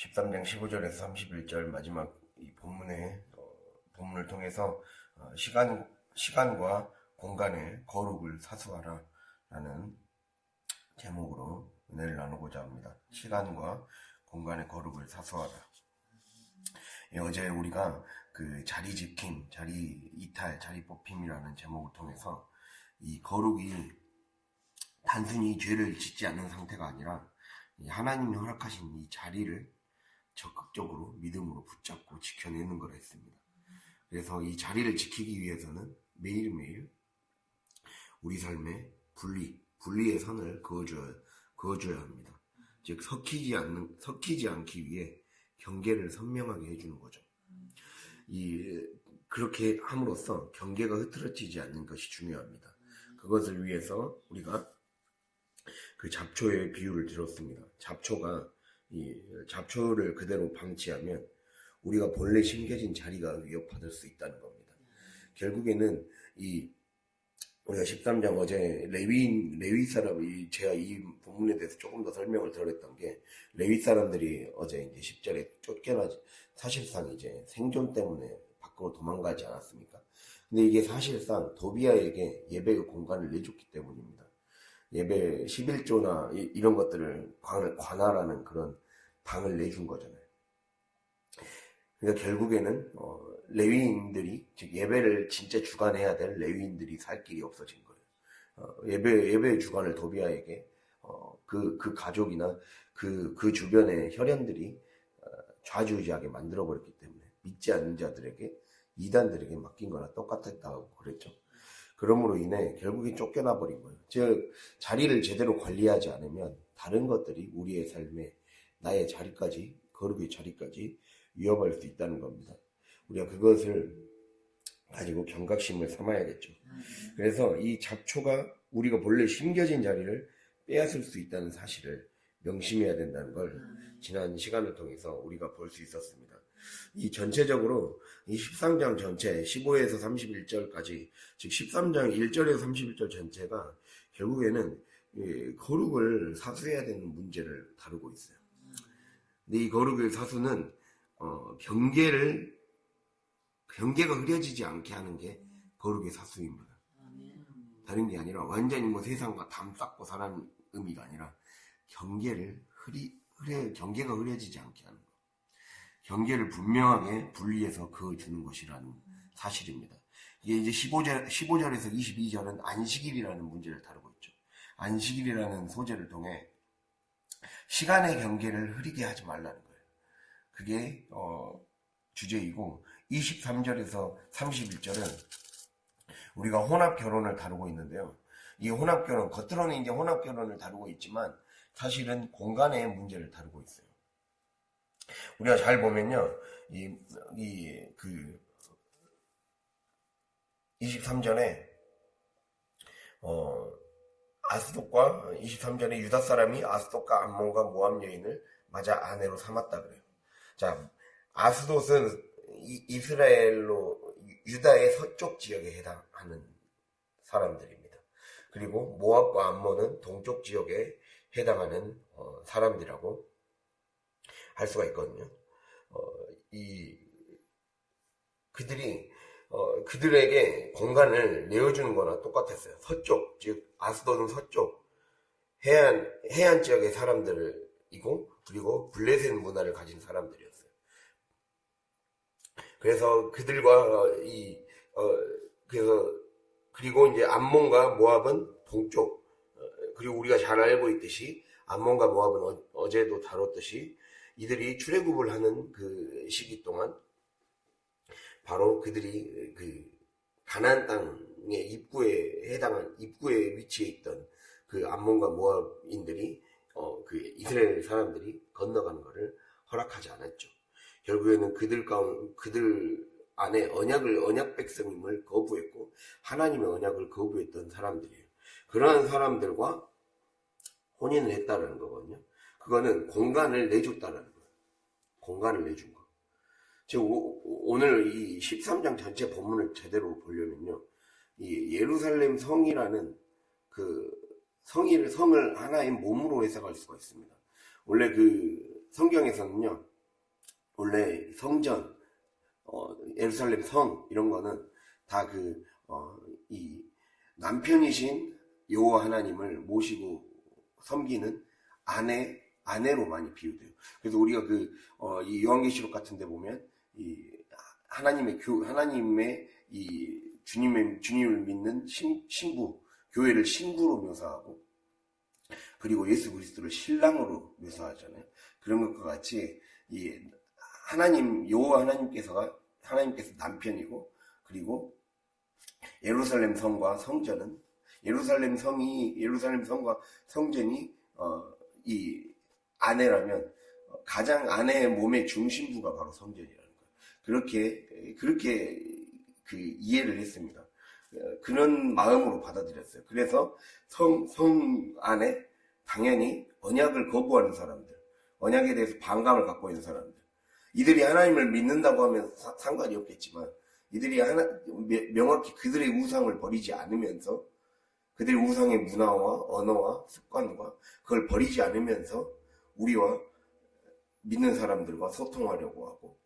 13장 15절에서 31절 마지막 이 본문을 통해서 시간과 공간의 거룩을 사수하라 라는 제목으로 은혜를 나누고자 합니다. 시간과 공간의 거룩을 사수하라. 어제 우리가 그 자리 지킴, 자리 이탈, 자리 뽑힘이라는 제목을 통해서 이 거룩이 단순히 죄를 짓지 않는 상태가 아니라 하나님이 허락하신 이 자리를 적극적으로 믿음으로 붙잡고 지켜내는 걸 했습니다. 그래서 이 자리를 지키기 위해서는 매일매일 우리 삶에 분리의 선을 그어줘야 합니다. 즉 섞이지 않기 위해 경계를 선명하게 해주는 거죠. 그렇게 함으로써 경계가 흐트러지지 않는 것이 중요합니다. 그것을 위해서 우리가 그 잡초의 비유를 들었습니다. 잡초를 그대로 방치하면 우리가 본래 심겨진 자리가 위협받을 수 있다는 겁니다. 결국에는 우리가 13장 어제 레위 사람이 제가 이 본문에 대해서 조금 더 설명을 드렸던 게 레위 사람들이 어제 이제 10절에 쫓겨나지 사실상 이제 생존 때문에 밖으로 도망가지 않았습니까? 근데 이게 사실상 도비아에게 예배의 공간을 내줬기 때문입니다. 예배 11조나 이런 것들을 관할하는 그런 방을 내준 거잖아요. 그러니까 결국에는 레위인들이, 즉 예배를 진짜 주관해야 될 레위인들이 살 길이 없어진 거예요. 예배의 주관을 도비아에게 그 가족이나 그 주변의 혈연들이 좌지우지하게 만들어버렸기 때문에 믿지 않는 자들에게, 이단들에게 맡긴 거나 똑같았다고 그랬죠. 그러므로 인해 결국에 쫓겨나 버린 거예요. 즉 자리를 제대로 관리하지 않으면 다른 것들이 우리의 삶에 나의 자리까지, 거룩의 자리까지 위협할 수 있다는 겁니다. 우리가 그것을 가지고 경각심을 삼아야겠죠. 그래서 이 잡초가 우리가 본래 심겨진 자리를 빼앗을 수 있다는 사실을 명심해야 된다는 걸 지난 시간을 통해서 우리가 볼 수 있었습니다. 이 전체적으로 이 13장 전체 15에서 31절까지, 즉 13장 1절에서 31절 전체가 결국에는 거룩을 사수해야 되는 문제를 다루고 있어요. 근데 이 거룩의 사수는 경계가 흐려지지 않게 하는 게 거룩의 사수입니다. 다른 게 아니라 완전히 세상과 담 쌓고 사는 의미가 아니라 경계가 흐려지지 않게 하는 거. 경계를 분명하게 분리해서 그어주는 것이라는 사실입니다. 이게 이제 15절에서 22절은 안식일이라는 문제를 다루고 있죠. 안식일이라는 소재를 통해 시간의 경계를 흐리게 하지 말라는 거예요. 그게 주제이고, 23절에서 31절은 우리가 혼합 결혼을 다루고 있는데요. 이 혼합 결혼, 겉으로는 이제 혼합 결혼을 다루고 있지만 사실은 공간의 문제를 다루고 있어요. 우리가 잘 보면요, 23절에 아스돗과 23절에 유다 사람이 아스돗과 암몬과 모압 여인을 맞아 아내로 삼았다 그래요. 자, 아스돗은 이스라엘로 유다의 서쪽 지역에 해당하는 사람들입니다. 그리고 모압과 암몬은 동쪽 지역에 해당하는 사람들이라고 할 수가 있거든요. 그들에게 공간을 내어주는 거나 똑같았어요. 서쪽, 즉 아스돗은 서쪽 해안 지역의 사람들이고, 그리고 블레셋 문화를 가진 사람들이었어요. 그래서 그들과 그리고 이제 암몬과 모압은 동쪽, 그리고 우리가 잘 알고 있듯이 암몬과 모압은 어제도 다뤘듯이 이들이 출애굽을 하는 그 시기 동안 바로 그들이 그 가나안 땅의 입구에 위치해 있던 그 암몬과 모압인들이 그 이스라엘 사람들이 건너가는 것을 허락하지 않았죠. 결국에는 그들 안에 언약 백성임을 거부했고 하나님의 언약을 거부했던 사람들이에요. 그러한 사람들과 혼인을 했다는 거거든요. 그거는 공간을 내줬다는 거예요. 공간을 내준 거. 지금 오늘 이 13장 전체 본문을 제대로 보려면요, 이 예루살렘 성이라는 그 성을 하나의 몸으로 해석할 수가 있습니다. 원래 그 성경에서는요, 원래 성전, 예루살렘 성 이런 거는 다 이 남편이신 여호와 하나님을 모시고 섬기는 아내로 많이 비유돼요. 그래서 우리가 이 요한계시록 같은 데 보면 이 하나님의 이 주님을 믿는 신부, 교회를 신부로 묘사하고, 그리고 예수 그리스도를 신랑으로 묘사하잖아요. 그런 것과 같이 이 여호와 하나님께서 남편이고, 그리고 예루살렘 성과 성전은 예루살렘 성과 성전이 이 아내라면 가장 아내의 몸의 중심부가 바로 성전이라는 거예요. 그렇게 이해를 했습니다. 그런 마음으로 받아들였어요. 그래서 성 안에 당연히 언약을 거부하는 사람들, 언약에 대해서 반감을 갖고 있는 사람들, 이들이 하나님을 믿는다고 하면 상관이 없겠지만, 이들이 명확히 그들의 우상을 버리지 않으면서, 그들의 우상의 문화와 언어와 습관과 그걸 버리지 않으면서 우리와 믿는 사람들과 소통하려고 하고,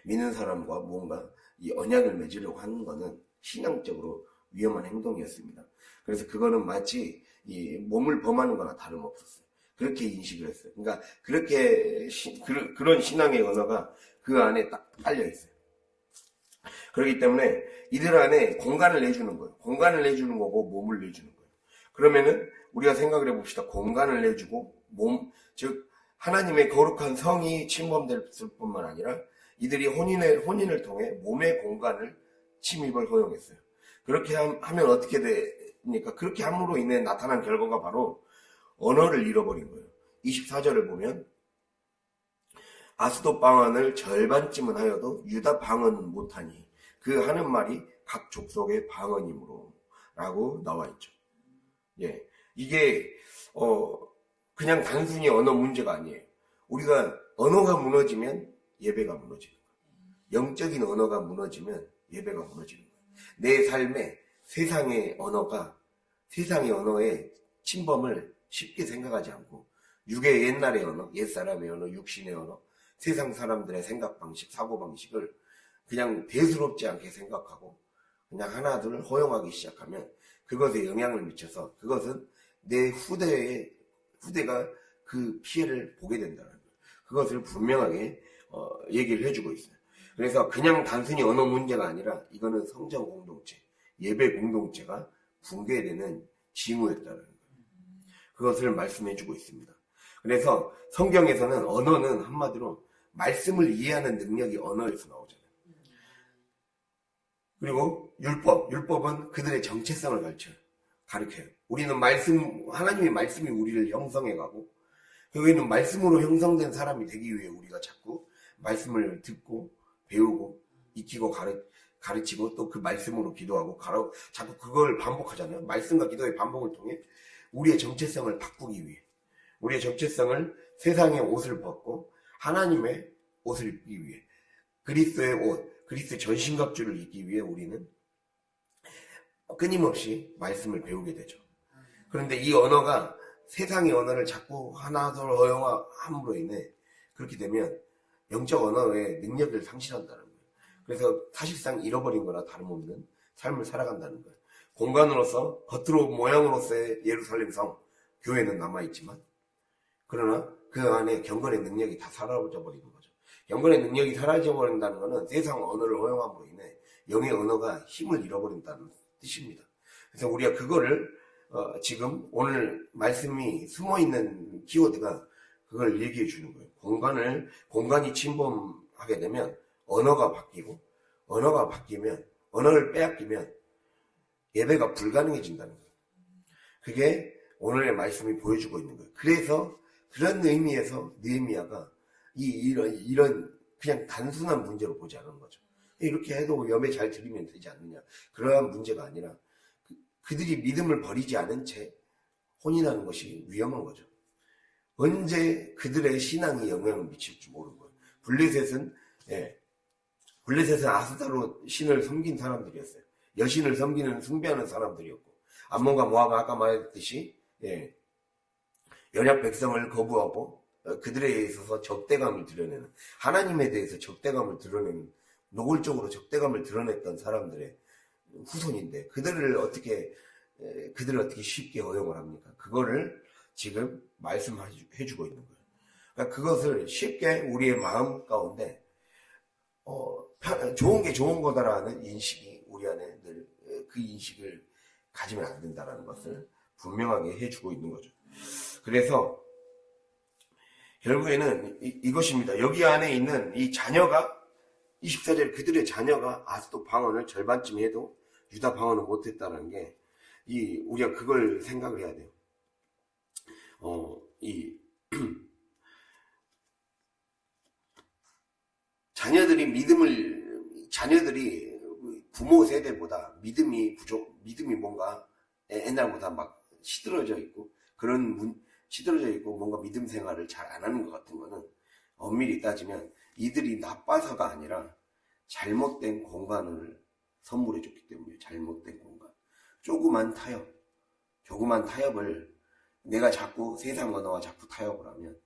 믿는 사람과 뭔가 이 언약을 맺으려고 하는 것은 신앙적으로 위험한 행동이었습니다. 그래서 그거는 마치 이 몸을 범하는 거나 다름없었어요. 그렇게 인식을 했어요. 그러니까 그런 신앙의 언어가 그 안에 딱 깔려 있어요. 그렇기 때문에 이들 안에 공간을 내주는 거예요. 공간을 내주는 거고 몸을 내주는 거예요. 그러면은 우리가 생각을 해봅시다. 공간을 내주고 즉 하나님의 거룩한 성이 침범됐을 뿐만 아니라 이들이 혼인을 통해 몸의 공간을 침입을 허용했어요. 그렇게 하면 어떻게 됩니까? 그렇게 함으로 인해 나타난 결과가 바로 언어를 잃어버린 거예요. 24절을 보면 아스돗 방언을 절반쯤은 하여도 유다 방언은 못하니 그 하는 말이 각 족속의 방언이므로 라고 나와 있죠. 예, 이게 그냥 단순히 언어 문제가 아니에요. 우리가 언어가 무너지면 예배가 무너지는 거예요. 영적인 언어가 무너지면 예배가 무너지는 거예요. 내 삶에 세상의 언어의 침범을 쉽게 생각하지 않고 육의 옛날의 언어, 옛사람의 언어, 육신의 언어, 세상 사람들의 생각 방식, 사고 방식을 그냥 대수롭지 않게 생각하고 그냥 하나둘 허용하기 시작하면 그것에 영향을 미쳐서 그것은 내 후대가 그 피해를 보게 된다는 거예요. 그것을 분명하게 얘기를 해주고 있어요. 그래서 그냥 단순히 언어 문제가 아니라 이거는 성전 공동체, 예배 공동체가 붕괴되는 징후였다는 거예요. 그것을 말씀해주고 있습니다. 그래서 성경에서는 언어는 한마디로 말씀을 이해하는 능력이 언어에서 나오잖아요. 그리고 율법은 그들의 정체성을 가르쳐요. 우리는 하나님의 말씀이 우리를 형성해가고, 여기는 말씀으로 형성된 사람이 되기 위해 우리가 자꾸 말씀을 듣고 배우고 익히고 가르치고 또 그 말씀으로 기도하고 자꾸 그걸 반복하잖아요. 말씀과 기도의 반복을 통해 우리의 정체성을 바꾸기 위해, 우리의 정체성을 세상의 옷을 벗고 하나님의 옷을 입기 위해, 그리스도의 옷, 그리스도의 전신갑주를 입기 위해 우리는 끊임없이 말씀을 배우게 되죠. 그런데 이 언어가 세상의 언어를 자꾸 하나둘 허용함으로 인해 그렇게 되면 영적 언어의 능력을 상실한다는 거예요. 그래서 사실상 잃어버린 거나 다름없는 삶을 살아간다는 거예요. 공간으로서 겉으로 모양으로서의 예루살렘 성 교회는 남아있지만, 그러나 그 안에 경건의 능력이 다 사라져 버리는 거죠. 경건의 능력이 사라져 버린다는 것은 세상 언어를 허용함으로 인해 영의 언어가 힘을 잃어버린다는 뜻입니다. 그래서 우리가 그거를 지금 오늘 말씀이 숨어있는 키워드가 그걸 얘기해 주는 거예요. 공간이 침범하게 되면 언어가 바뀌고, 언어가 바뀌면, 언어를 빼앗기면 예배가 불가능해진다는 거예요. 그게 오늘의 말씀이 보여주고 있는 거예요. 그래서 그런 의미에서 느헤미야가 이런 그냥 단순한 문제로 보지 않은 거죠. 이렇게 해도 예배 잘 드리면 되지 않느냐, 그러한 문제가 아니라 그들이 믿음을 버리지 않은 채 혼인하는 것이 위험한 거죠. 언제 그들의 신앙이 영향을 미칠지 모르는 거예요. 블레셋은 아스타로 신을 섬긴 사람들이었어요. 여신을 숭배하는 사람들이었고, 암몬과 모압은 아까 말했듯이 연약 백성을 거부하고 그들에 있어서 적대감을 드러내는, 하나님에 대해서 적대감을 드러내는, 노골적으로 적대감을 드러냈던 사람들의 후손인데 그들을 어떻게 쉽게 허용을 합니까? 그거를 지금 말씀해주고 있는 거예요. 그러니까 그것을 쉽게 우리의 마음 가운데 좋은 게 좋은 거다라는 인식이 우리 안에 늘 그 인식을 가지면 안 된다라는 것을 분명하게 해주고 있는 거죠. 그래서 결국에는 이것입니다. 여기 안에 있는 이 자녀가 24절 그들의 자녀가 아스도 방언을 절반쯤 해도 유다 방언을 못했다는 게 우리가 그걸 생각을 해야 돼요. 자녀들이 부모 세대보다 믿음이 뭔가 옛날보다 막 시들어져 있고 뭔가 믿음 생활을 잘 안 하는 것 같은 거는 엄밀히 따지면 이들이 나빠서가 아니라 잘못된 공간을 선물해 줬기 때문에 잘못된 공간. 조그만 타협을 내가 자꾸 세상 언어와 자꾸 타협을 하면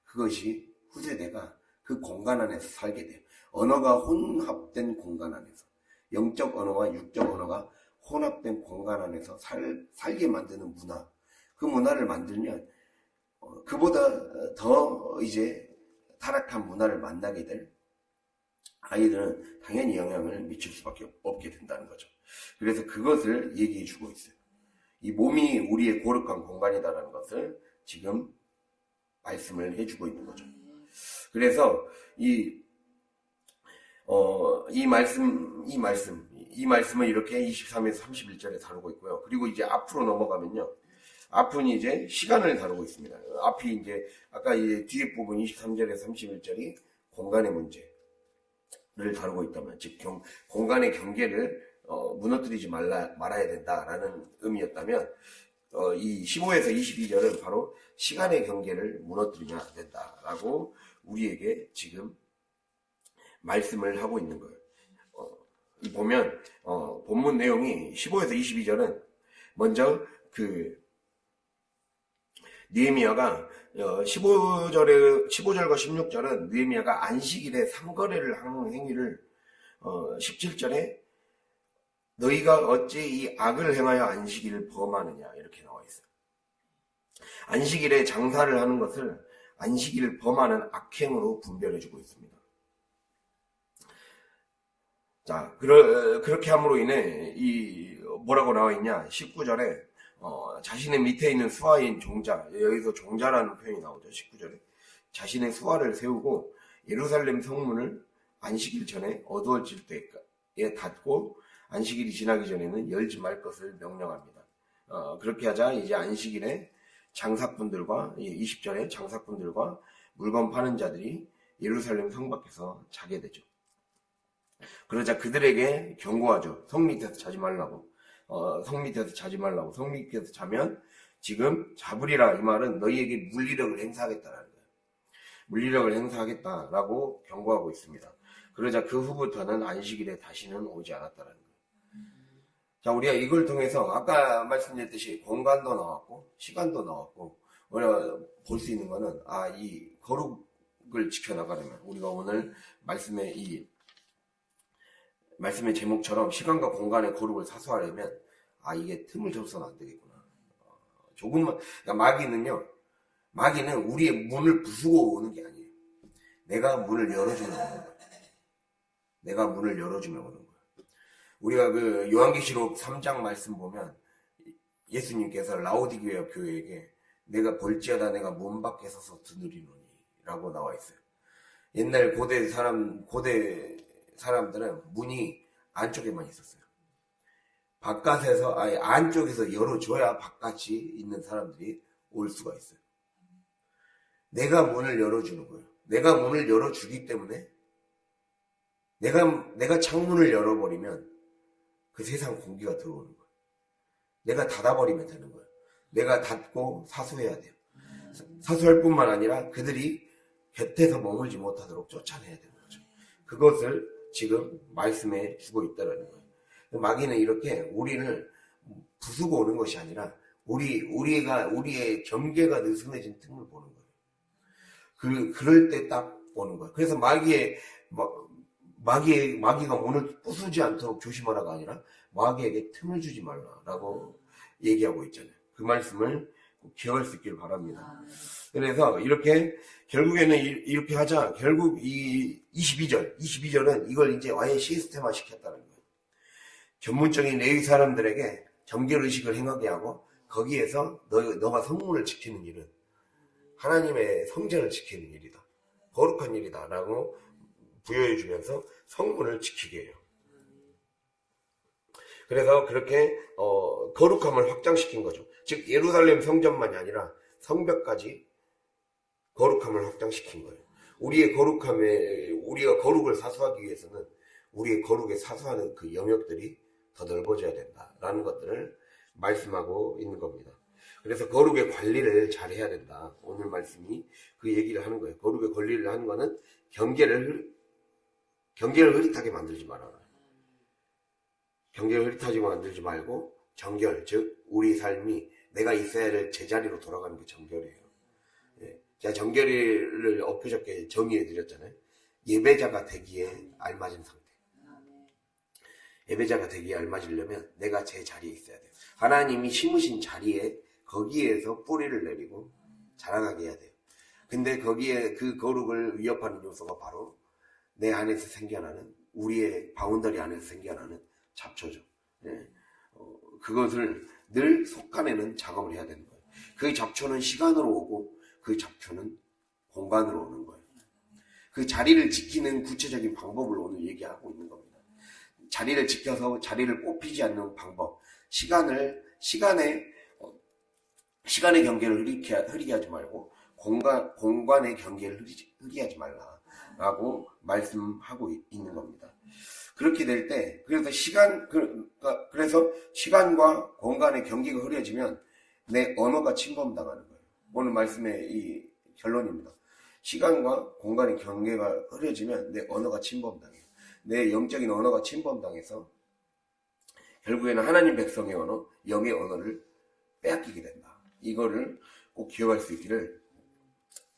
그것이 후세대가 그 공간 안에서 살게 돼요. 언어가 혼합된 공간 안에서 영적 언어와 육적 언어가 혼합된 공간 안에서 살게 만드는 문화. 그 문화를 만들면 그보다 더 이제 타락한 문화를 만나게 될 아이들은 당연히 영향을 미칠 수밖에 없게 된다는 거죠. 그래서 그것을 얘기해 주고 있어요. 이 몸이 우리의 거룩한 공간이다라는 것을 지금 말씀을 해주고 있는 거죠. 그래서 이 말씀을 이렇게 23에서 31절에 다루고 있고요. 그리고 이제 앞으로 넘어가면요. 앞은 이제 시간을 다루고 있습니다. 앞이 이제 아까 이제 뒤에 부분 23절에서 31절이 공간의 문제를 다루고 있다면, 즉 공간의 경계를 무너뜨리지 말아야 된다라는 의미였다면, 이 15에서 22절은 바로 시간의 경계를 무너뜨리면 안 된다라고 우리에게 지금 말씀을 하고 있는 거예요. 보면 본문 내용이 15에서 22절은 먼저 느헤미야가 15절과 16절은 느헤미야가 안식일에 상거래를 하는 행위를 17절에 너희가 어찌 이 악을 행하여 안식일을 범하느냐 이렇게 나와 있어요. 안식일에 장사를 하는 것을 안식일을 범하는 악행으로 분별해주고 있습니다. 자, 그렇게 함으로 인해 뭐라고 나와 있냐? 19절에 자신의 밑에 있는 수하인 종자, 여기서 종자라는 표현이 나오죠. 19절에 자신의 수하를 세우고 예루살렘 성문을 안식일 전에 어두워질 때에 닫고 안식일이 지나기 전에는 열지 말 것을 명령합니다. 그렇게 하자 이제 안식일에 장사꾼들과 20절에 장사꾼들과 물건 파는 자들이 예루살렘 성 밖에서 자게 되죠. 그러자 그들에게 경고하죠. 성 밑에서 자지 말라고. 성 밑에서 자면 지금 잡으리라. 이 말은 너희에게 물리력을 행사하겠다라는 거예요. 물리력을 행사하겠다라고 경고하고 있습니다. 그러자 그 후부터는 안식일에 다시는 오지 않았다라는 거예요. 자, 우리가 이걸 통해서 아까 말씀드렸듯이 공간도 나왔고 시간도 나왔고 우리가 볼 수 있는 거는 이 거룩을 지켜나가려면 우리가 오늘 말씀의 제목처럼 시간과 공간의 거룩을 사수하려면 이게 틈을 줘서는 안 되겠구나. 조금만. 그러니까 마귀는 우리의 문을 부수고 오는 게 아니에요. 내가 문을 열어주면 오는 거예요. 내가 문을 열어주면 오는 거예요. 우리가 그 요한계시록 3장 말씀 보면 예수님께서 라오디게아 교회에게 내가 볼지어다 내가 문 밖에 서서 두드리노니 라고 나와 있어요. 옛날 고대 사람들은 문이 안쪽에만 있었어요. 바깥에서 안쪽에서 열어줘야 바깥이 있는 사람들이 올 수가 있어요. 내가 문을 열어주는 거예요. 내가 문을 열어주기 때문에 내가 창문을 열어버리면 그 세상 공기가 들어오는 거예요. 내가 닫아버리면 되는 거예요. 내가 닫고 사수해야 돼요. 사수할 뿐만 아니라 그들이 곁에서 머물지 못하도록 쫓아내야 되는 거죠. 그것을 지금 말씀해 주고 있다는 거예요. 마귀는 이렇게 우리를 부수고 오는 것이 아니라 우리의 경계가 느슨해진 틈을 보는 거예요. 그럴 때 딱 오는 거야. 그래서 마귀가 문을 부수지 않도록 조심하라가 아니라 마귀에게 틈을 주지 말라라고 얘기하고 있잖아요. 그 말씀을 꼭 기억할 수 있기를 바랍니다. 그래서 이렇게 결국에는 이렇게 하자. 결국 이 22절은 이걸 이제 아예 시스템화 시켰다는 거예요. 전문적인 레위 사람들에게 정결의식을 행하게 하고 거기에서 너가 성문을 지키는 일은 하나님의 성전을 지키는 일이다. 거룩한 일이다. 라고 부여해 주면서 성문을 지키게 해요. 그래서 그렇게 거룩함을 확장시킨 거죠. 즉 예루살렘 성전만이 아니라 성벽까지 거룩함을 확장시킨 거예요. 우리가 거룩을 사수하기 위해서는 우리의 거룩에 사수하는 그 영역들이 더 넓어져야 된다라는 것들을 말씀하고 있는 겁니다. 그래서 거룩의 관리를 잘 해야 된다. 오늘 말씀이 그 얘기를 하는 거예요. 거룩의 관리를 하는 거는 경계를 흐릿하게 만들지 말아라. 경계를 흐릿하게 만들지 말고 정결, 즉 우리 삶이 내가 있어야 할 제자리로 돌아가는 게 정결이에요. 예. 제가 정결을 엊그저께 정의해 드렸잖아요. 예배자가 되기에 알맞은 상태. 예배자가 되기에 알맞으려면 내가 제 자리에 있어야 돼요. 하나님이 심으신 자리에 거기에서 뿌리를 내리고 자라나게 해야 돼요. 근데 거기에 그 거룩을 위협하는 요소가 바로 내 안에서 생겨나는 우리의 바운더리 안에서 생겨나는 잡초죠. 예. 그것을 늘 속간에는 작업을 해야 되는 거예요. 그 잡초는 시간으로 오고 그 잡초는 공간으로 오는 거예요. 그 자리를 지키는 구체적인 방법을 오늘 얘기하고 있는 겁니다. 자리를 지켜서 자리를 뽑히지 않는 방법, 시간의 경계를 흐리게 하지 말고 공간의 경계를 흐리게 하지 말라라고 말씀하고 있는 겁니다. 그렇게 될 때, 그래서 시간과 공간의 경계가 흐려지면 내 언어가 침범당하는 거예요. 오늘 말씀의 이 결론입니다. 시간과 공간의 경계가 흐려지면 내 언어가 침범당해요. 내 영적인 언어가 침범당해서 결국에는 하나님 백성의 언어, 영의 언어를 빼앗기게 된다. 이거를 꼭 기억할 수 있기를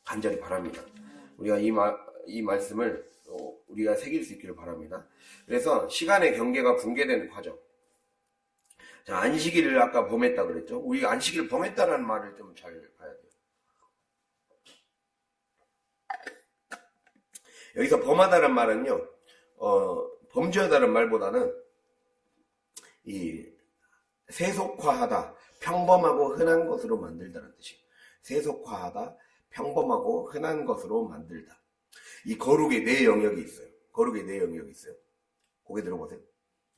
간절히 바랍니다. 우리가 이 말씀을 우리가 새길 수 있기를 바랍니다. 그래서 시간의 경계가 붕괴되는 과정. 자, 안식일을 아까 범했다 그랬죠? 우리가 안식일을 범했다는 말을 좀 잘 봐야 돼요. 여기서 범하다는 말은요, 범죄하다는 말보다는 이 세속화하다, 평범하고 흔한 것으로 만들다는 뜻이에요. 세속화하다, 평범하고 흔한 것으로 만들다. 이 거룩의 네 영역이 있어요. 거룩의 네 영역이 있어요. 고개 들어보세요.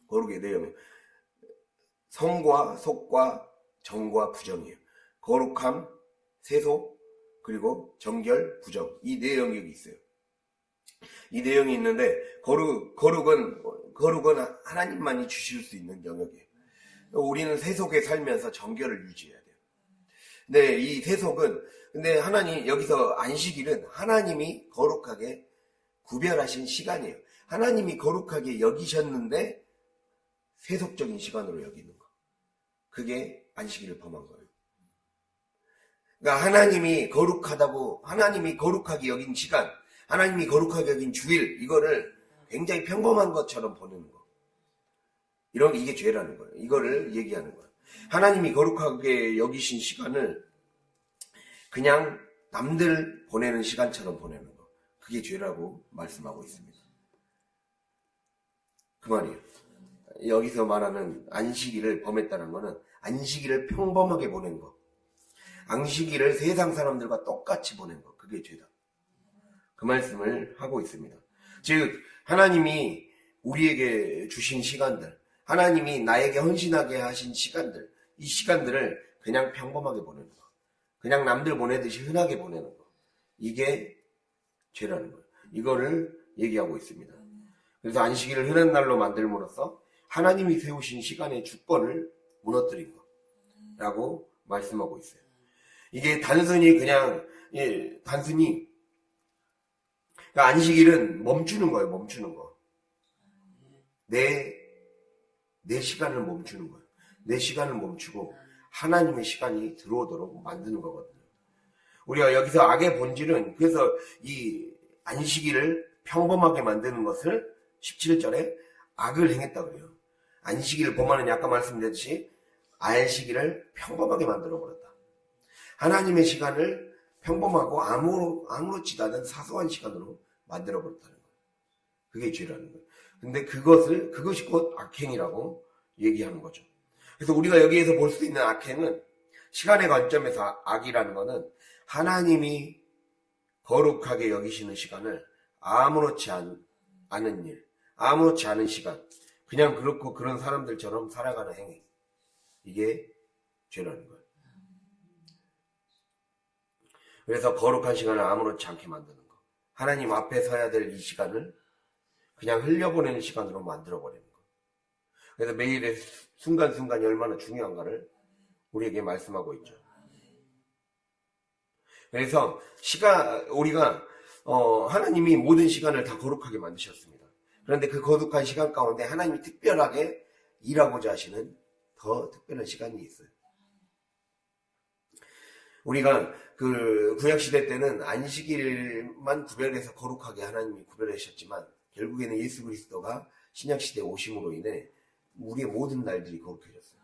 거룩의 네 영역. 성과, 속과, 정과, 부정이에요. 거룩함, 세속, 그리고 정결, 부정. 이 네 영역이 있어요. 이 내용이 있는데 거룩은 하나님만이 주실 수 있는 영역이에요. 우리는 세속에 살면서 정결을 유지해야 돼요. 근데 이 세속은 하나님 여기서 안식일은 하나님이 거룩하게 구별하신 시간이에요. 하나님이 거룩하게 여기셨는데 세속적인 시간으로 여기는 거. 그게 안식일을 범한 거예요. 그러니까 하나님이 거룩하게 여긴 시간, 하나님이 거룩하게 여긴 주일, 이거를 굉장히 평범한 것처럼 보는 거. 이게 죄라는 거예요. 이거를 얘기하는 거예요. 하나님이 거룩하게 여기신 시간을 그냥 남들 보내는 시간처럼 보내는 거. 그게 죄라고 말씀하고 있습니다. 그 말이에요. 여기서 말하는 안식일을 범했다는 거는 안식일을 평범하게 보낸 거. 안식일을 세상 사람들과 똑같이 보낸 거. 그게 죄다. 그 말씀을 하고 있습니다. 즉 하나님이 우리에게 주신 시간들, 하나님이 나에게 헌신하게 하신 시간들, 이 시간들을 그냥 평범하게 보내는 거, 그냥 남들 보내듯이 흔하게 보내는 거, 이게 죄라는 거예요. 이거를 얘기하고 있습니다. 그래서 안식일을 흔한 날로 만들므로써 하나님이 세우신 시간의 주권을 무너뜨린 거라고 말씀하고 있어요. 이게 단순히 그러니까 안식일은 멈추는 거예요. 멈추는 거. 내 시간을 멈추는 거예요. 내 시간을 멈추고 하나님의 시간이 들어오도록 만드는 거거든요. 우리가 여기서 악의 본질은 그래서 이 안식일을 평범하게 만드는 것을 17절에 악을 행했다 그래요. 안식일을 범하는 아까 말씀드렸듯이 안식일을 평범하게 만들어버렸다. 하나님의 시간을 평범하고 아무렇지도 않은 사소한 시간으로 만들어버렸다는 거예요. 그게 죄라는 거예요. 근데 그것이 곧 악행이라고 얘기하는 거죠. 그래서 우리가 여기에서 볼 수 있는 악행은 시간의 관점에서 악이라는 거는 하나님이 거룩하게 여기시는 시간을 아무렇지 않은 일, 아무렇지 않은 시간, 그냥 그렇고 그런 사람들처럼 살아가는 행위. 이게 죄라는 거예요. 그래서 거룩한 시간을 아무렇지 않게 만드는 거. 하나님 앞에 서야 될 이 시간을 그냥 흘려보내는 시간으로 만들어버리는 거. 그래서 매일의 순간순간이 얼마나 중요한가를 우리에게 말씀하고 있죠. 그래서 우리가 하나님이 모든 시간을 다 거룩하게 만드셨습니다. 그런데 그 거룩한 시간 가운데 하나님이 특별하게 일하고자 하시는 더 특별한 시간이 있어요. 우리가 그 구약시대 때는 안식일만 구별해서 거룩하게 하나님이 구별하셨지만 결국에는 예수 그리스도가 신약시대에 오심으로 인해 우리의 모든 날들이 거룩해졌어요.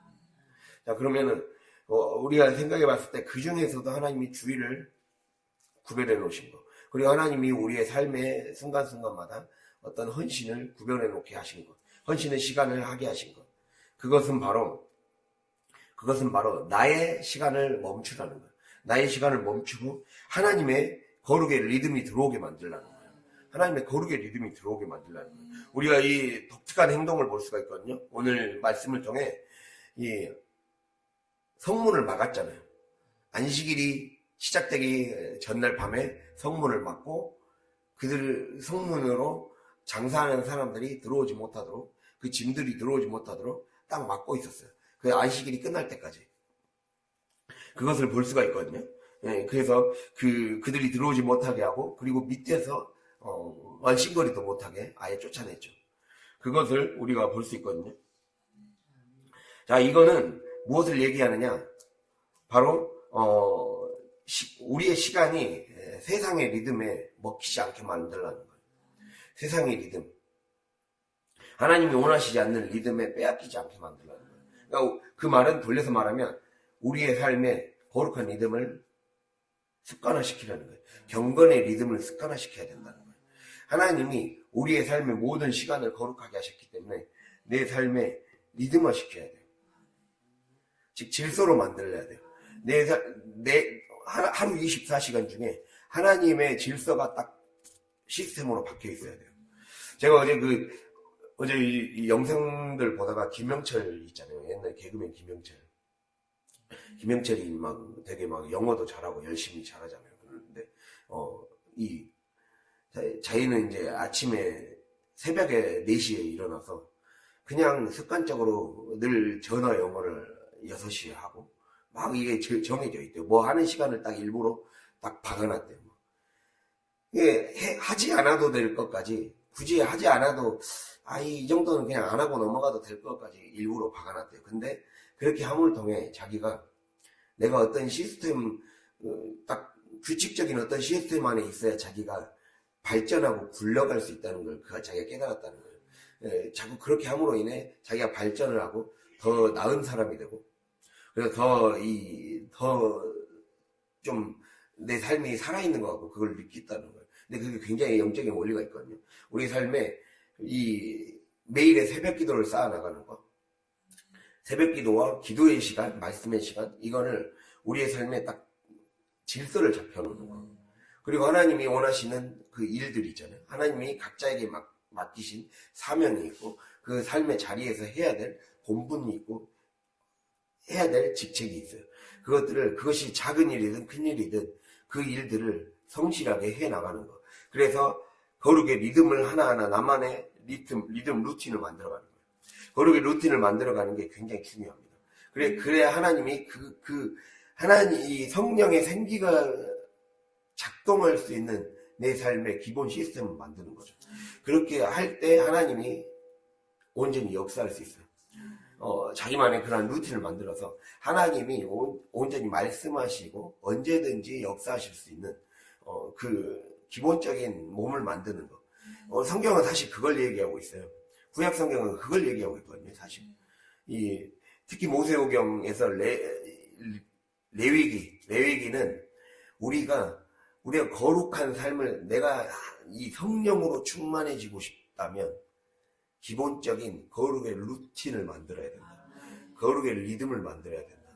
자, 그러면은 우리가 생각해 봤을 때 그 중에서도 하나님이 주일을 구별해 놓으신 거, 그리고 하나님이 우리의 삶의 순간순간마다 어떤 헌신을 구별해 놓게 하신 것, 헌신의 시간을 하게 하신 것, 그것은 바로 나의 시간을 멈추라는 거예요. 나의 시간을 멈추고 하나님의 거룩의 리듬이 들어오게 만들라는 거예요. 하나님의 거룩의 리듬이 들어오게 만들라는 거예요. 우리가 이 독특한 행동을 볼 수가 있거든요. 오늘 말씀을 통해 이 성문을 막았잖아요. 안식일이 시작되기 전날 밤에 성문을 막고 그들 성문으로 장사하는 사람들이 들어오지 못하도록, 그 짐들이 들어오지 못하도록 딱 막고 있었어요. 그 안식일이 끝날 때까지. 그것을 볼 수가 있거든요. 예, 그래서 그들이 들어오지 못하게 하고, 그리고 밑에서 원신거리도 못하게 아예 쫓아냈죠. 그것을 우리가 볼 수 있거든요. 자, 이거는 무엇을 얘기하느냐? 바로 우리의 시간이 세상의 리듬에 먹히지 않게 만들라는 거예요. 세상의 리듬, 하나님이 원하시지 않는 리듬에 빼앗기지 않게 만들라는 거예요. 그러니까 그 말은 돌려서 말하면 우리의 삶에 거룩한 리듬을 습관화시키라는 거예요. 경건의 리듬을 습관화시켜야 된다는 거예요. 하나님이 우리의 삶의 모든 시간을 거룩하게 하셨기 때문에 내 삶에 리듬화시켜야 돼요. 즉 질서로 만들어야 돼요. 내 하루 24시간 중에 하나님의 질서가 딱 시스템으로 박혀 있어야 돼요. 제가 어제 이 영상들 보다가 김영철 있잖아요. 옛날 개그맨 김영철이 되게 영어도 잘하고 열심히 잘하잖아요. 그런데 자기는 이제 아침에 새벽에 4시에 일어나서 그냥 습관적으로 늘 전화 영어를 6시에 하고 막 이게 정해져 있대요. 뭐 하는 시간을 딱 일부러 딱 박아놨대요. 이게 하지 않아도 될 것까지, 굳이 하지 않아도 이 정도는 그냥 안 하고 넘어가도 될 것까지 일부러 박아놨대요. 근데 그렇게 함을 통해 자기가 내가 어떤 시스템, 딱 규칙적인 어떤 시스템 안에 있어야 자기가 발전하고 굴러갈 수 있다는 걸 자기가 깨달았다는 거예요. 예, 자꾸 그렇게 함으로 인해 자기가 발전을 하고 더 나은 사람이 되고, 그래서 더 좀 내 삶이 살아있는 것 같고 그걸 느꼈다는 거예요. 근데 그게 굉장히 영적인 원리가 있거든요. 우리 삶에 이 매일의 새벽 기도를 쌓아나가는 것, 새벽 기도와 기도의 시간, 말씀의 시간, 이거를 우리의 삶에 딱 질서를 잡혀놓는 거. 그리고 하나님이 원하시는 그 일들이 있잖아요. 하나님이 각자에게 맡기신 사명이 있고 그 삶의 자리에서 해야 될 본분이 있고 해야 될 직책이 있어요. 그것이 작은 일이든 큰 일이든 그 일들을 성실하게 해나가는 거. 그래서 거룩의 리듬을 하나하나 나만의 리듬 루틴을 만들어가는 거예요. 거룩의 루틴을 만들어가는 게 굉장히 중요합니다. 그래야 하나님이 이 성령의 생기가 작동할 수 있는 내 삶의 기본 시스템을 만드는 거죠. 그렇게 할 때 하나님이 온전히 역사할 수 있어요. 자기만의 그런 루틴을 만들어서 하나님이 온전히 말씀하시고 언제든지 역사하실 수 있는 그 기본적인 몸을 만드는 거. 성경은 사실 그걸 얘기하고 있어요. 구약 성경은 그걸 얘기하고 있거든요. 사실 특히 모세오경에서 레위기는 우리가 거룩한 삶을 내가 이 성령으로 충만해지고 싶다면 기본적인 거룩의 루틴을 만들어야 된다. 거룩의 리듬을 만들어야 된다.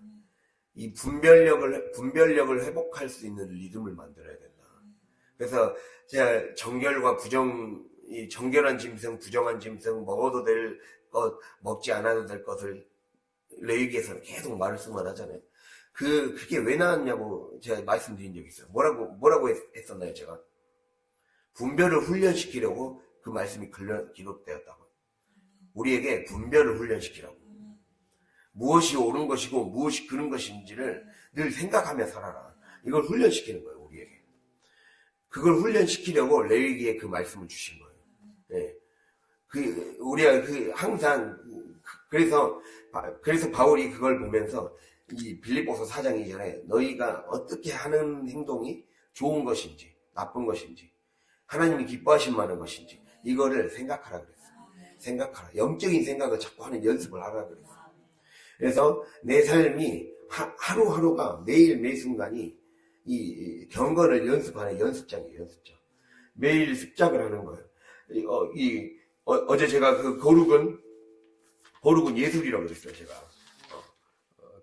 이 분별력을 회복할 수 있는 리듬을 만들어야 된다. 그래서 제가 정결과 이 정결한 짐승, 부정한 짐승, 먹어도 될 것, 먹지 않아도 될 것을 레위기에서는 계속 말씀을 하잖아요. 그게 왜 나왔냐고 제가 말씀드린 적이 있어요. 뭐라고 했었나요, 제가? 분별을 훈련시키려고 그 말씀이 기록되었다고. 우리에게 분별을 훈련시키라고. 무엇이 옳은 것이고 무엇이 그른 것인지를 늘 생각하며 살아라. 이걸 훈련시키는 거예요, 우리에게. 그걸 훈련시키려고 레위기에 그 말씀을 주신 거예요. 네. 우리가 항상, 그래서 바울이 그걸 보면서 이 빌립보서 4장 이전에 너희가 어떻게 하는 행동이 좋은 것인지, 나쁜 것인지, 하나님이 기뻐하실 만한 것인지, 이거를 생각하라 그랬어요. 생각하라. 영적인 생각을 자꾸 하는 연습을 하라 그랬어요. 그래서 내 삶이 하루하루가 매일 순간이 이 경건을 연습하는 연습장이에요, 연습장. 매일 습작을 하는 거예요. 어제 제가 그 거룩은 예술이라고 그랬어요, 제가.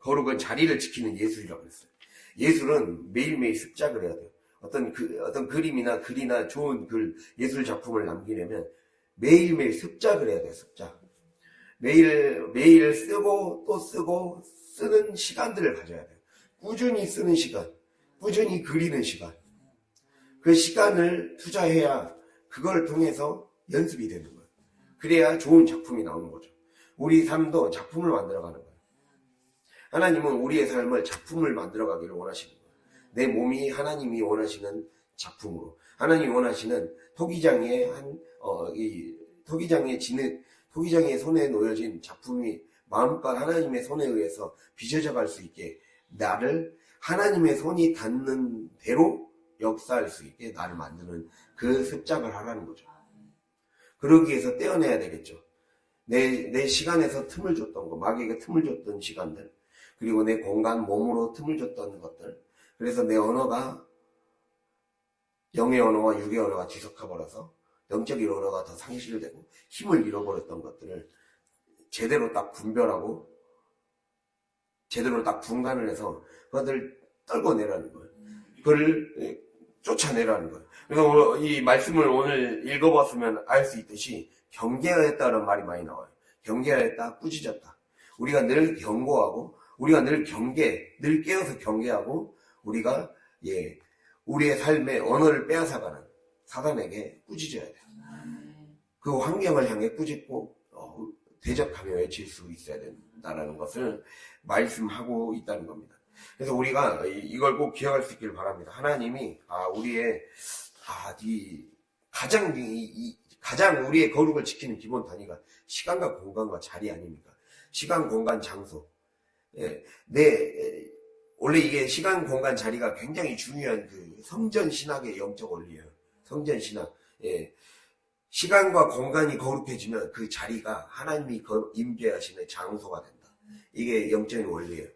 거룩은 자리를 지키는 예술이라고 그랬어요. 예술은 매일매일 습작을 해야 돼요. 어떤 그림이나 글이나 좋은 예술 작품을 남기려면 매일매일 습작을 해야 돼요, 습작. 매일 쓰고 또 쓰고 쓰는 시간들을 가져야 돼요. 꾸준히 쓰는 시간, 꾸준히 그리는 시간. 그 시간을 투자해야 그걸 통해서 연습이 되는 거예요. 그래야 좋은 작품이 나오는 거죠. 우리 삶도 작품을 만들어가는 거예요. 하나님은 우리의 삶을 작품을 만들어가기를 원하시는 거예요. 내 몸이 하나님이 원하시는 작품으로, 하나님이 원하시는 토기장의 토기장의 손에 놓여진 작품이 마음껏 하나님의 손에 의해서 빚어져 갈 수 있게, 나를 하나님의 손이 닿는 대로 역사할 수 있게 나를 만드는 그 습작을 하라는 거죠. 그러기 위해서 떼어내야 되겠죠. 내 시간에서 틈을 줬던 거, 마귀에게 틈을 줬던 시간들, 그리고 내 공간, 몸으로 틈을 줬던 것들, 그래서 내 언어가 영의 언어와 육의 언어가 뒤섞여버려서 영적인 언어가 더 상실되고 힘을 잃어버렸던 것들을 제대로 딱 분별하고 제대로 딱 분간을 해서 그것을 떨궈내라는 거예요. 그걸 쫓아내라는 거예요. 그래서 이 말씀을 오늘 읽어봤으면 알 수 있듯이 경계하였다는 말이 많이 나와요. 경계하였다, 꾸짖었다. 우리가 늘 경고하고, 우리가 늘 깨어서 경계하고, 우리가 우리의 삶의 언어를 빼앗아가는 사단에게 꾸짖어야 돼요. 그 환경을 향해 꾸짖고 대적하며 외칠 수 있어야 된다는 것을 말씀하고 있다는 겁니다. 그래서 우리가 이걸 꼭 기억할 수 있기를 바랍니다. 하나님이 우리의 가장 우리의 거룩을 지키는 기본 단위가 시간과 공간과 자리 아닙니까? 시간, 공간, 장소. 원래 이게 시간, 공간, 자리가 굉장히 중요한 그 성전 신학의 영적 원리예요. 성전 신학. 시간과 공간이 거룩해지면 그 자리가 하나님이 임재하시는 장소가 된다. 이게 영적인 원리예요.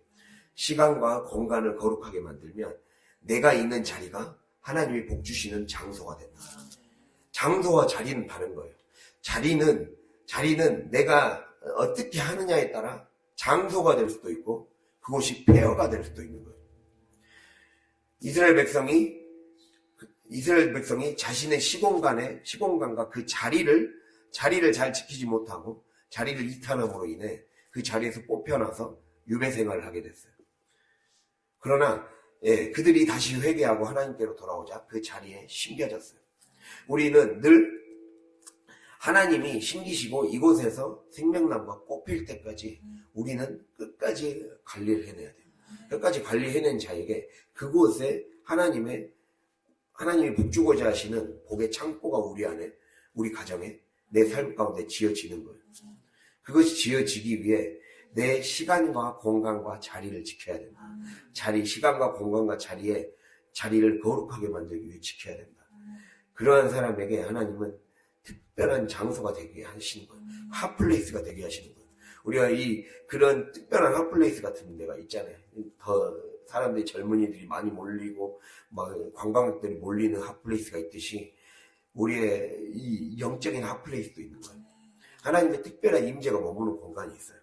시간과 공간을 거룩하게 만들면 내가 있는 자리가 하나님이 복 주시는 장소가 된다. 장소와 자리는 다른 거예요. 자리는 내가 어떻게 하느냐에 따라 장소가 될 수도 있고 그곳이 폐허가 될 수도 있는 거예요. 이스라엘 백성이 자신의 시공간과 그 자리를 잘 지키지 못하고 자리를 이탈함으로 인해 그 자리에서 뽑혀나서 유배 생활을 하게 됐어요. 그러나 그들이 다시 회개하고 하나님께로 돌아오자 그 자리에 심겨졌어요. 우리는 늘 하나님이 심기시고 이곳에서 생명나무가 꽃필 때까지 우리는 끝까지 관리를 해내야 돼요. 끝까지 관리해낸 자에게 그곳에 하나님이 복 주고자 하시는 복의 창고가 우리 안에, 우리 가정에, 내 삶 가운데 지어지는 거예요. 그것이 지어지기 위해 내 시간과 공간과 자리를 지켜야 된다. 시간과 공간과 자리를 거룩하게 만들기 위해 지켜야 된다. 그러한 사람에게 하나님은 특별한 장소가 되게 하시는 거예요. 핫플레이스가 되게 하시는 거예요. 우리가 그런 특별한 핫플레이스 같은 데가 있잖아요. 더 사람들이, 젊은이들이 많이 몰리고 막 관광객들이 몰리는 핫플레이스가 있듯이 우리의 이 영적인 핫플레이스도 있는 거예요. 하나님의 특별한 임재가 머무는 공간이 있어요.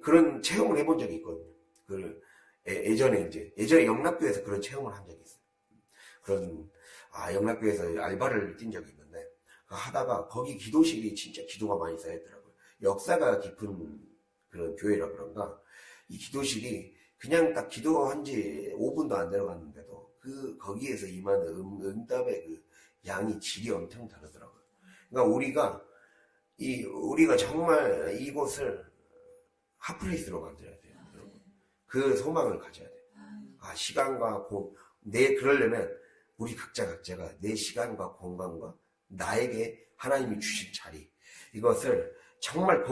그런 체험을 해본 적이 있거든요. 예전에 영락교에서 그런 체험을 한 적이 있어요. 영락교에서 알바를 뛴 적이 있는데, 하다가 거기 기도실이 진짜 기도가 많이 쌓였더라고요. 역사가 깊은 그런 교회라 그런가, 이 기도실이 그냥 딱 기도한 지 5분도 안 들어갔는데도 거기에서 임하는 응답의 그 양이 질이 엄청 다르더라고요. 그러니까 우리가 정말 이곳을 핫플레이스로 만들어야 돼요. 여러분. 그 소망을 가져야 돼요. 시간과 그러려면 우리 각자가 내 시간과 공간과 나에게 하나님이 주신 자리, 이것을 정말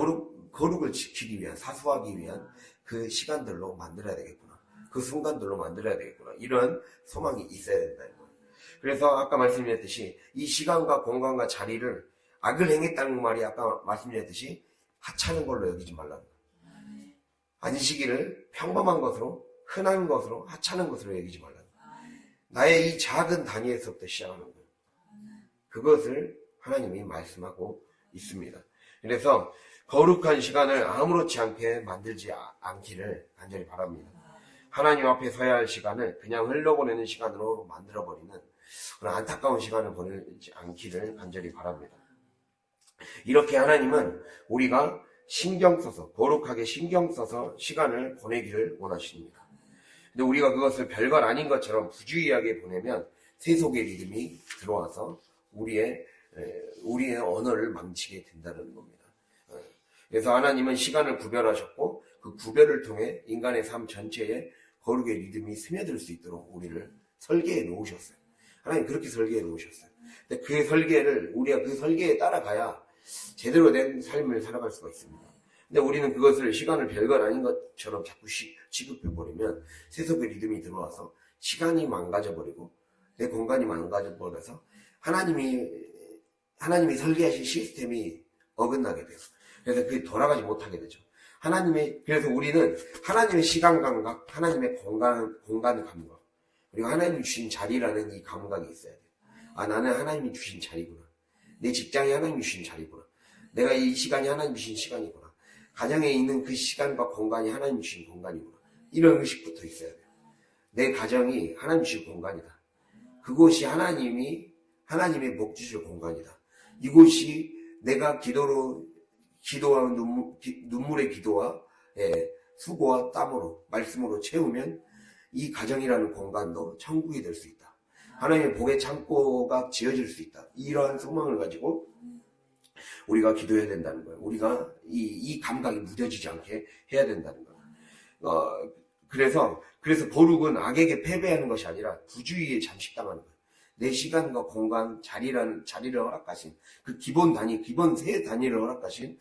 거룩을 지키기 위한, 사수하기 위한 그 시간들로 만들어야 되겠구나. 그 순간들로 만들어야 되겠구나. 이런 소망이 있어야 된다는 거예요. 그래서 아까 말씀드렸듯이 이 시간과 공간과 자리를 악을 행했다는 말이 아까 말씀드렸듯이 하찮은 걸로 여기지 말라는 거예요. 안식일을 평범한 것으로, 흔한 것으로, 하찮은 것으로 여기지 말라는 거예요. 나의 이 작은 단위에서부터 시작하는 거예요. 그것을 하나님이 말씀하고 있습니다. 그래서 거룩한 시간을 아무렇지 않게 만들지 않기를 간절히 바랍니다. 하나님 앞에 서야 할 시간을 그냥 흘러보내는 시간으로 만들어버리는 그런 안타까운 시간을 보내지 않기를 간절히 바랍니다. 이렇게 하나님은 우리가 거룩하게 신경 써서 시간을 보내기를 원하십니다. 근데 우리가 그것을 별것 아닌 것처럼 부주의하게 보내면 세속의 리듬이 들어와서 우리의 언어를 망치게 된다는 겁니다. 그래서 하나님은 시간을 구별하셨고 그 구별을 통해 인간의 삶 전체에 거룩의 리듬이 스며들 수 있도록 우리를 설계해 놓으셨어요. 하나님 그렇게 설계해 놓으셨어요. 근데 우리가 그 설계에 따라가야 제대로 된 삶을 살아갈 수가 있습니다. 근데 우리는 그것을 시간을 별것 아닌 것처럼 자꾸 취급해버리면 세속의 리듬이 들어와서 시간이 망가져버리고 내 공간이 망가져버려서 하나님이 설계하신 시스템이 어긋나게 돼요. 그래서 그게 돌아가지 못하게 되죠. 그래서 우리는 하나님의 시간 감각, 하나님의 공간 감각, 그리고 하나님이 주신 자리라는 이 감각이 있어야 돼요. 나는 하나님이 주신 자리구나. 내 직장이 하나님이 주신 자리구나. 내가 이 시간이 하나님이 주신 시간이구나. 가정에 있는 그 시간과 공간이 하나님이 주신 공간이구나. 이런 의식부터 있어야 돼요. 내 가정이 하나님이 주신 공간이다. 그곳이 하나님의 목주실 공간이다. 이곳이 내가 기도와 눈물의 기도와 수고와 땀으로 말씀으로 채우면 이 가정이라는 공간도 천국이 될 수 있다. 하나님의 복의 창고가 지어질 수 있다. 이러한 소망을 가지고 우리가 기도해야 된다는 거예요. 우리가 이 감각이 무뎌지지 않게 해야 된다는 거예요. 그래서 거룩은 악에게 패배하는 것이 아니라 부주의에 잠식당하는 거예요. 내 시간과 공간, 자리를 허락하신 그 기본 세 단위를 허락하신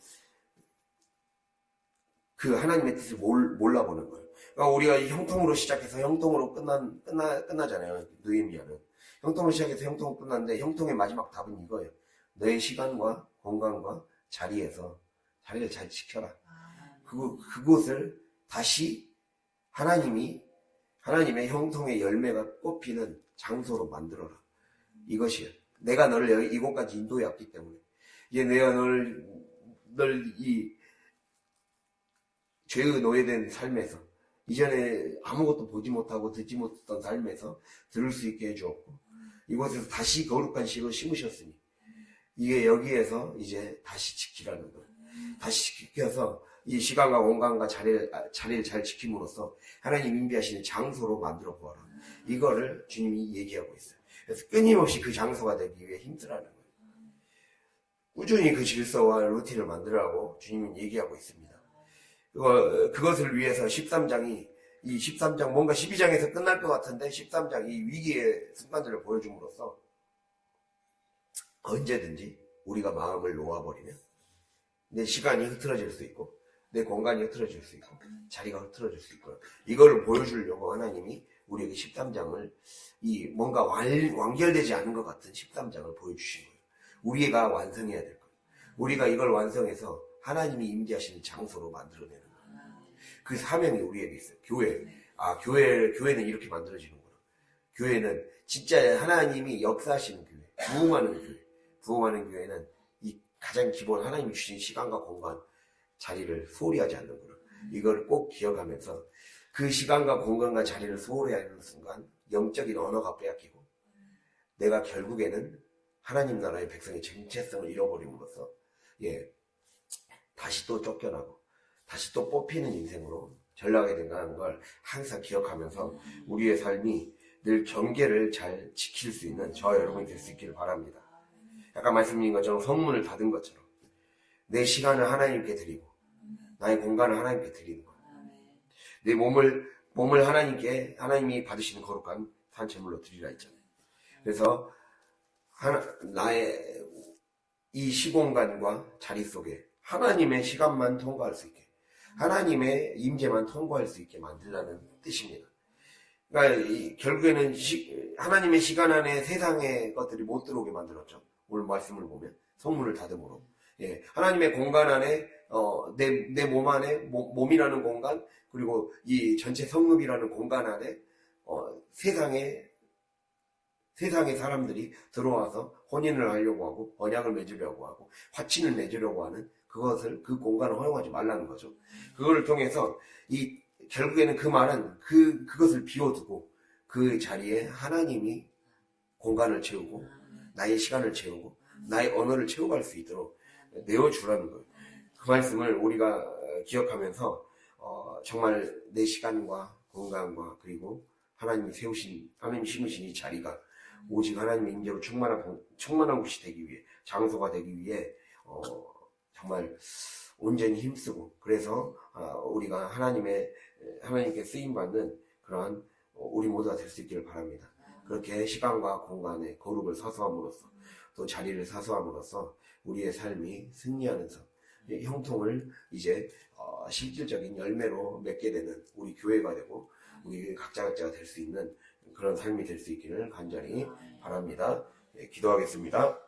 그 하나님의 뜻을 몰라보는 거예요. 그러니까 우리가 형통으로 시작해서 형통으로 끝나잖아요. 느헤미야는 형통으로 시작해서 형통으로 끝났는데 형통의 마지막 답은 이거예요. 너의 시간과 공간과 자리를 잘 지켜라. 그곳을 다시 하나님의 형통의 열매가 꽃피는 장소로 만들어라. 이것이에요. 내가 너를 이곳까지 인도해 왔기 때문에. 이제 내가 널 이 죄의 노예된 삶에서, 이전에 아무것도 보지 못하고 듣지 못했던 삶에서 들을 수 있게 해주었고, 이곳에서 다시 거룩한 씨를 심으셨으니, 이게 여기에서 이제 다시 지키라는 거예요. 다시 지켜서 이 시간과 공간과 자리를 잘 지킴으로써 하나님 인비하시는 장소로 만들어 보아라. 이거를 주님이 얘기하고 있어요. 그래서 끊임없이 그 장소가 되기 위해 힘쓰라는 거예요. 꾸준히 그 질서와 루틴을 만들라고 주님은 얘기하고 있습니다. 그것을 위해서 13장 뭔가 12장에서 끝날 것 같은데 13장 이 위기의 순간들을 보여줌으로써 언제든지 우리가 마음을 놓아버리면 내 시간이 흐트러질 수 있고 내 공간이 흐트러질 수 있고 자리가 흐트러질 수 있고 이걸 보여주려고 하나님이 우리에게 13장을 이 뭔가 완결되지 않은 것 같은 13장을 보여주신 거예요. 우리가 완성해야 될 거예요. 우리가 이걸 완성해서 하나님이 임재하시는 장소로 만들어내는 거예요. 그 사명이 우리에게 있어요. 교회. 교회는 이렇게 만들어지는구나. 교회는 진짜 하나님이 역사하시는 교회, 부흥하는 교회. 부흥하는 교회는 이 가장 기본 하나님이 주신 시간과 공간, 자리를 소홀히 하지 않는구나. 이걸 꼭 기억하면서 그 시간과 공간과 자리를 소홀히 하는 순간 영적인 언어가 빼앗기고 내가 결국에는 하나님 나라의 백성의 정체성을 잃어버림으로써 다시 또 쫓겨나고 다시 또 뽑히는 인생으로 전락하게 된다는 걸 항상 기억하면서 우리의 삶이 늘 경계를 잘 지킬 수 있는 저와 여러분이 될 수 있기를 바랍니다. 약간 말씀드린 것처럼 성문을 닫은 것처럼 내 시간을 하나님께 드리고 나의 공간을 하나님께 드리는 거예요. 내 몸을 하나님이 받으시는 거룩한 산제물로 드리라 했잖아요. 그래서 나의 이 시공간과 자리 속에 하나님의 시간만 통과할 수 있게 하나님의 임재만 통과할 수 있게 만들라는 뜻입니다. 그러니까 결국에는 하나님의 시간 안에 세상의 것들이 못 들어오게 만들었죠. 오늘 말씀을 보면 성문을 닫음으로 하나님의 공간 안에 내 몸 안에 몸이라는 공간 그리고 이 전체 성읍이라는 공간 안에 세상의 사람들이 들어와서 혼인을 하려고 하고 언약을 맺으려고 하고 화친을 맺으려고 하는 그 공간을 허용하지 말라는 거죠. 그걸 통해서 결국에는 그 말은 그것을 비워두고 그 자리에 하나님이 공간을 채우고 나의 시간을 채우고 나의 언어를 채워갈 수 있도록 내어주라는 거예요. 그 말씀을 우리가 기억하면서 정말 내 시간과 공간과 그리고 하나님 심으신 이 자리가 오직 하나님의 임재로 충만한 곳이 되기 위해 장소가 되기 위해 정말 온전히 힘쓰고 그래서 우리가 하나님께 쓰임받는 그러한 우리 모두가 될 수 있기를 바랍니다. 그렇게 시간과 공간의 거룩을 사수함으로써 또 자리를 사수함으로써 우리의 삶이 승리하는 삶, 형통을 이제 실질적인 열매로 맺게 되는 우리 교회가 되고 우리 각자가 될 수 있는 그런 삶이 될 수 있기를 간절히 바랍니다. 기도하겠습니다.